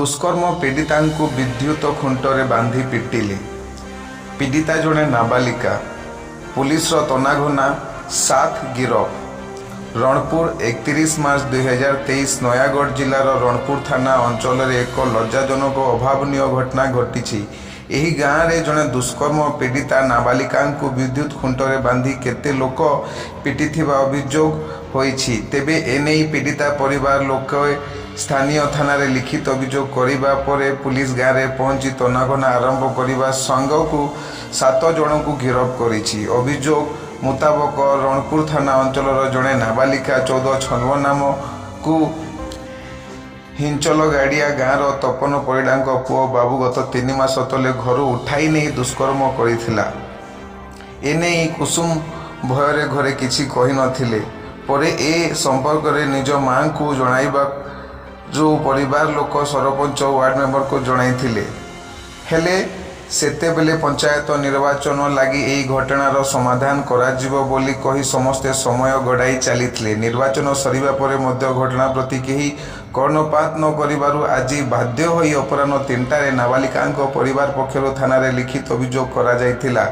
दुष्कर्म पीड़िता विद्युत खुंटरे बांधी पिटिले। पीड़िता जड़े नाबालिका। पुलिस तनाघना 7 गिरफ। रणपुर 31 मार्च 2023 नयागढ़ जिलार रणपुर थाना अंचल एक लज्जाजनक अभावनीय घटना घटी। एही गाँव में जड़े दुष्कर्म पीड़िता नाबालिका विद्युत खुंटरे बांधी केते लोक पिटिथिबा अभियोग होईछि। तेबे एने पीड़िता परिवार लोक स्थानीय थाना रे लिखित अभियोग करिबा परे पुलिस गाँव में पहुंची तनाघना आरंभ करने संगक 7 जन को गिरफ्त करिछि। अभियोग मुताबक रणपुर थाना अंचल जड़े नाबालिका 14 छन्व नाम को हिंचल गाड़िया गाँव तपन परिड़ा पुओ बाबू गत 3 मास तले घर उठाई नहीं दुष्कर्म करथिला। एने कुसुम भୟରେ घरे किछि कहि नथिले। परे ए संपर्क रे निज मां को जणाइबा जो परिवार लोक सरपंच वार्ड मेंबर को जणाइथिले। हेले सेते बेले पंचायत निर्वाचन लगी यही घटनार समाधान कराजिबो बोली कही समस्ते समय गड़ाई चली। निर्वाचन सरिबा परे मध्य घटना प्रति केही कर्णपात न करिबारु आज बाध्य होई अपराह्न 3टारे नाबालिका परिवार पक्षर थाना रे लिखित अभियोग करा जायथिला।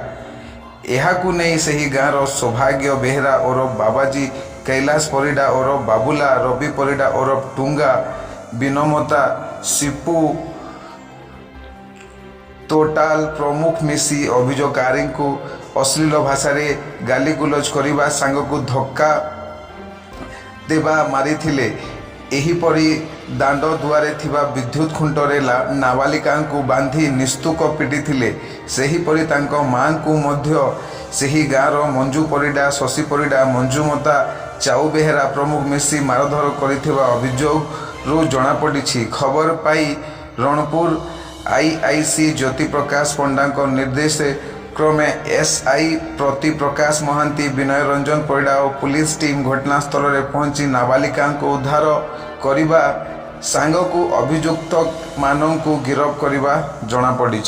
एहाकु नै सही गाँव सौभाग्य बेहरा ओरफ बाबाजी, कैलाश परिड़ा ओरफ बाबुला, रवि परिड़ा ओरफ टुंगा, विनमता, सिपू टोटाल प्रमुख मिसी अभियोगकारी को अश्लील भाषा रे गाली गुलज करने सांग को धक्का देवा मारिथिले। एहीपरी दांड दुआरे थिबा विद्युत खुंटरे नाबालिका को बांधी निस्तुक पिटिथिले। सेहीपरी तांको मां को मध्य सेही गाँव मंजू परिड़ा, शशि परिड़ा, मंजूमता, चाऊ बेहेरा प्रमुख मिसी मारधर करिथिबा अभियोग रू जना पड़ी। खबर पाई रणपुर आईआईसी ज्योति प्रकाश पंडा निर्देश क्रमे एसआई प्रति प्रकाश महांती, विनय रंजन परिड़ा और पुलिस टीम घटनास्थल में पहुंची नाबालिका को उद्धार करने सांग को अभियुक्त मानक गिरफ्त करने जना पड़ी।